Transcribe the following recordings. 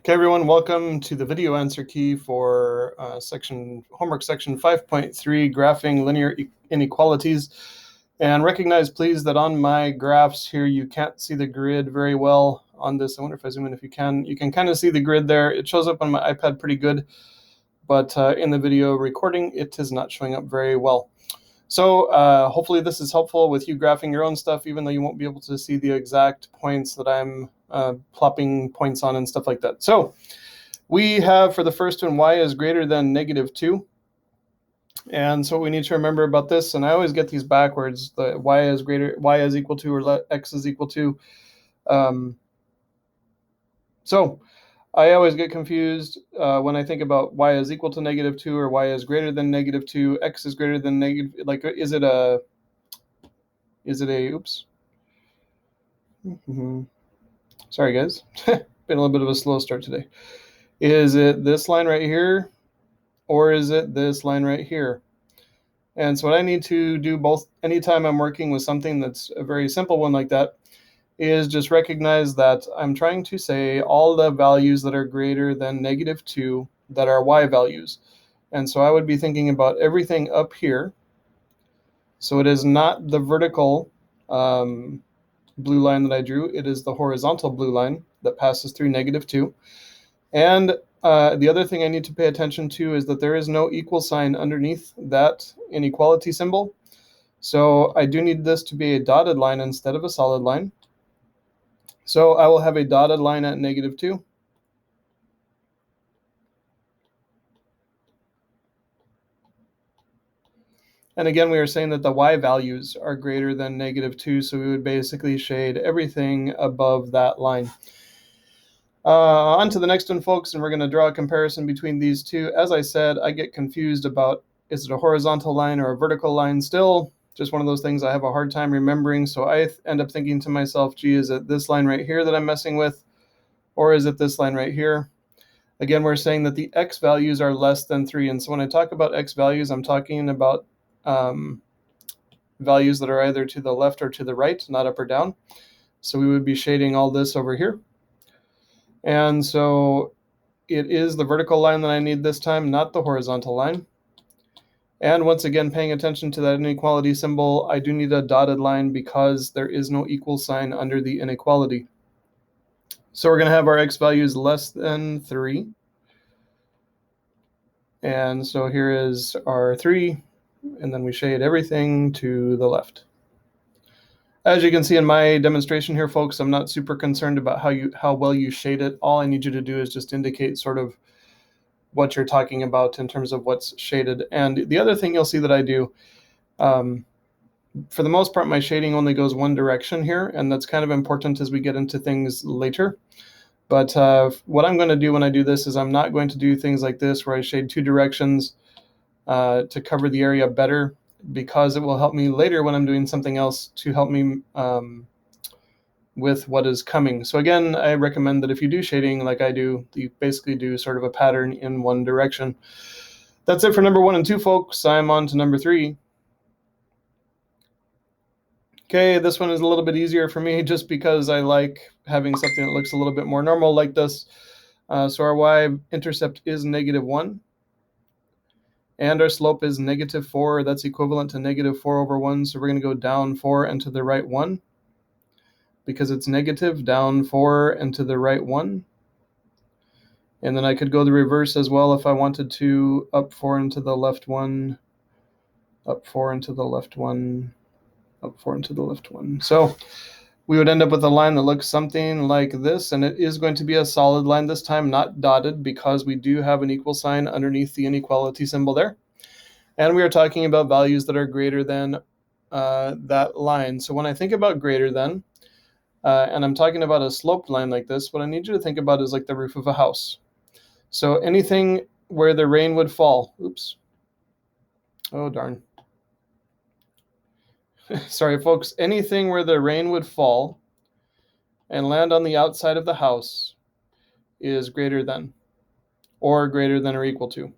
Okay, everyone, welcome to the video answer key for homework section 5.3, graphing linear inequalities. And recognize, please, that on my graphs here, you can't see the grid very well on this. I wonder if I zoom in, if you can kind of see the grid there. It shows up on my iPad pretty good, but in the video recording, it is not showing up very well. So hopefully this is helpful with you graphing your own stuff, even though you won't be able to see the exact points that I'm plopping points on and stuff like that. So we have, for the first one, y is greater than -2. And so what we need to remember about this, and I always get these backwards, the y is equal to, or x is equal to. So I always get confused when I think about y is equal to -2 or y is greater than -2, x is greater than negative, like is it a, oops. Sorry guys, been a little bit of a slow start today. Is it this line right here, or is it this line right here? And so what I need to do both, anytime I'm working with something that's a very simple one like that, is just recognize that I'm trying to say all the values that are greater than -2 that are y values. And so I would be thinking about everything up here. So it is not the vertical blue line that I drew, it is the horizontal blue line that passes through -2. And the other thing I need to pay attention to is that there is no equal sign underneath that inequality symbol. So I do need this to be a dotted line instead of a solid line. So I will have a dotted line at -2. And again, we are saying that the y values are greater than -2, so we would basically shade everything above that line. On to the next one, folks, and we're going to draw a comparison between these two. As I said, I get confused about, is it a horizontal line or a vertical line? Still, just one of those things I have a hard time remembering, so I end up thinking to myself, gee, is it this line right here that I'm messing with, or is it this line right here? Again, we're saying that the x values are less than 3, and so when I talk about x values, I'm talking about values that are either to the left or to the right, not up or down. So we would be shading all this over here. And so it is the vertical line that I need this time, not the horizontal line. And once again, paying attention to that inequality symbol, I do need a dotted line because there is no equal sign under the inequality. So we're going to have our x values less than 3. And so here is our 3, and then we shade everything to the left. As you can see in my demonstration here, folks, I'm not super concerned about how well you shade it. All I need you to do is just indicate sort of what you're talking about in terms of what's shaded. And the other thing you'll see that I do, for the most part, my shading only goes one direction here, and that's kind of important as we get into things later. But what I'm going to do when I do this is I'm not going to do things like this where I shade two directions to cover the area better, because it will help me later when I'm doing something else to help me with what is coming. So again, I recommend that if you do shading like I do, you basically do sort of a pattern in one direction. That's it for number 1 and 2, folks. I'm on to number 3. Okay, this one is a little bit easier for me just because I like having something that looks a little bit more normal like this. So our y-intercept is -1. And our slope is -4. That's equivalent to -4/1. So we're going to go down 4 and to the right 1. Because it's negative, down 4 and to the right 1. And then I could go the reverse as well if I wanted to, up 4 and to the left 1, up 4 and to the left 1, up 4 and to the left 1. So we would end up with a line that looks something like this, and it is going to be a solid line this time, not dotted, because we do have an equal sign underneath the inequality symbol there. And we are talking about values that are greater than that line. So when I think about greater than, and I'm talking about a sloped line like this, what I need you to think about is like the roof of a house. So anything where the rain would fall, oops, oh darn. Sorry, folks, anything where the rain would fall and land on the outside of the house is greater than, or greater than or equal to.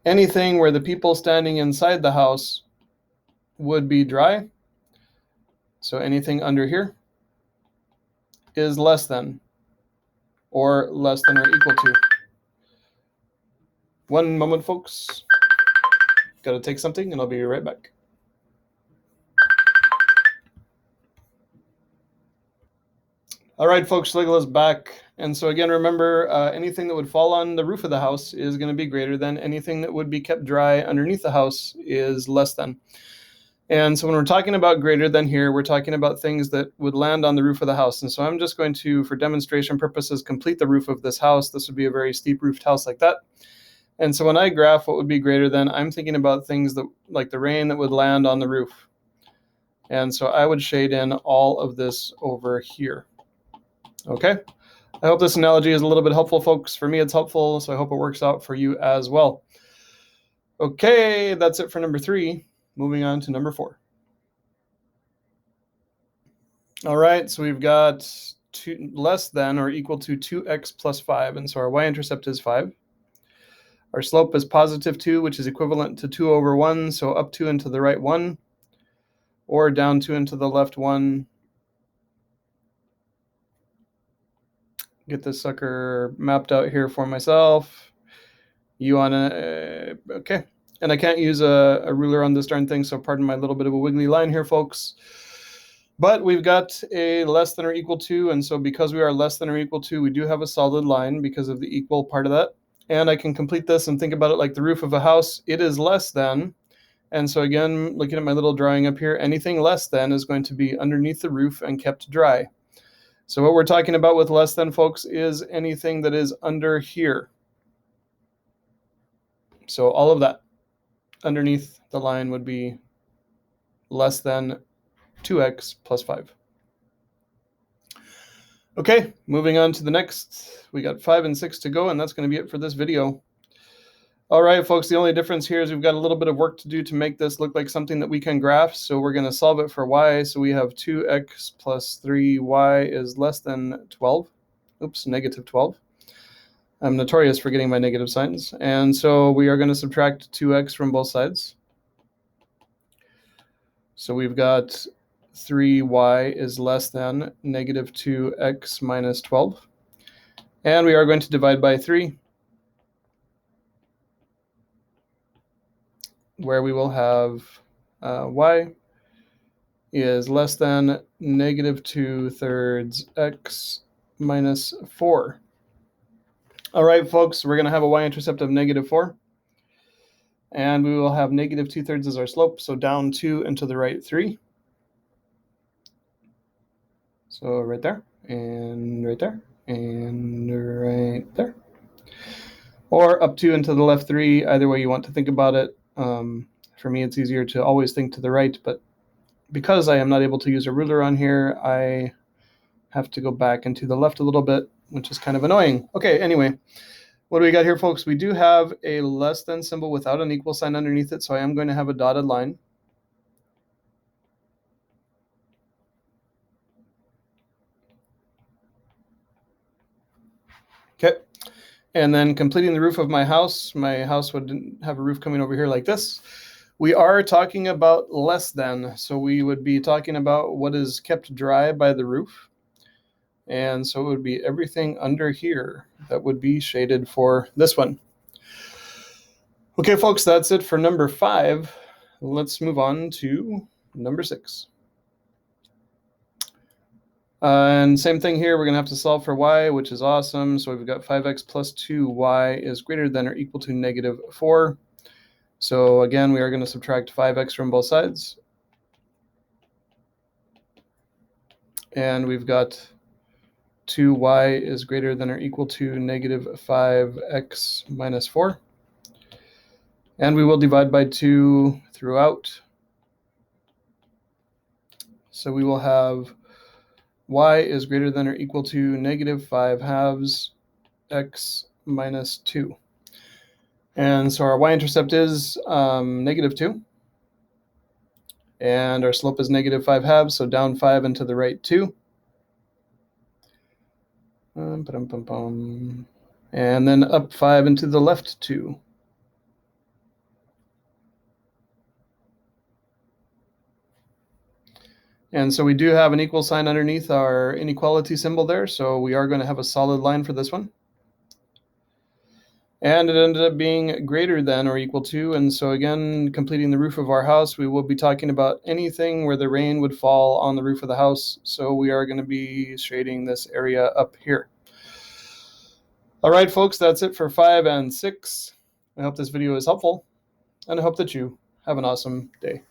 Anything where the people standing inside the house would be dry, so anything under here, is less than, or less than or equal to. One moment, folks. Got to take something, and I'll be right back. All right, folks, Legola's back. And so again, remember, anything that would fall on the roof of the house is going to be greater than. Anything that would be kept dry underneath the house is less than. And so when we're talking about greater than here, we're talking about things that would land on the roof of the house. And so I'm just going to, for demonstration purposes, complete the roof of this house. This would be a very steep roofed house like that. And so when I graph what would be greater than, I'm thinking about things that, like the rain that would land on the roof. And so I would shade in all of this over here. Okay, I hope this analogy is a little bit helpful, folks. For me, it's helpful, so I hope it works out for you as well. Okay, that's it for number 3. Moving on to number 4. All right, so we've got less than or equal to 2x plus 5, and so our y-intercept is 5. Our slope is positive 2, which is equivalent to 2 over 1, so up 2 and to the right 1, or down 2 and to the left 1. Get this sucker mapped out here for myself. You on a, okay. And I can't use a ruler on this darn thing, so pardon my little bit of a wiggly line here, folks. But we've got a less than or equal to, and so because we are less than or equal to, we do have a solid line because of the equal part of that. And I can complete this and think about it like the roof of a house. It is less than, and so again, looking at my little drawing up here, anything less than is going to be underneath the roof and kept dry. So what we're talking about with less than, folks, is anything that is under here. So all of that underneath the line would be less than 2x plus 5. Okay, moving on to the next. We got 5 and 6 to go, and that's going to be it for this video. All right, folks, the only difference here is we've got a little bit of work to do to make this look like something that we can graph. So we're going to solve it for y. So we have 2x plus 3y is less than 12. Oops, negative 12. I'm notorious for getting my negative signs. And so we are going to subtract 2x from both sides. So we've got 3y is less than negative 2x minus 12. And we are going to divide by 3, where we will have y is less than negative 2/3 x minus 4. All right, folks, we're going to have a y-intercept of negative 4. And we will have negative 2/3 as our slope, so down 2 and to the right 3. So right there, and right there, and right there. Or up 2 and to the left 3, either way you want to think about it. For me, it's easier to always think to the right, but because I am not able to use a ruler on here, I have to go back and to the left a little bit, which is kind of annoying. Okay, anyway, what do we got here, folks? We do have a less than symbol without an equal sign underneath it, so I am going to have a dotted line. Okay, and then completing the roof of my house would have a roof coming over here like this. We are talking about less than, so we would be talking about what is kept dry by the roof. And so it would be everything under here that would be shaded for this one. Okay, folks, that's it for number 5. Let's move on to number 6. And same thing here, we're going to have to solve for y, which is awesome. So we've got 5x plus 2y is greater than or equal to negative 4. So again, we are going to subtract 5x from both sides. And we've got 2y is greater than or equal to negative 5x minus 4. And we will divide by 2 throughout. So we will have y is greater than or equal to negative 5/2 x minus 2. And so our y-intercept is negative 2. And our slope is negative 5/2, so down 5 and to the right 2. And then up 5 and to the left 2. And so we do have an equal sign underneath our inequality symbol there, so we are going to have a solid line for this one. And it ended up being greater than or equal to, and so again, completing the roof of our house, we will be talking about anything where the rain would fall on the roof of the house, so we are going to be shading this area up here. All right, folks, that's it for 5 and 6. I hope this video is helpful, and I hope that you have an awesome day.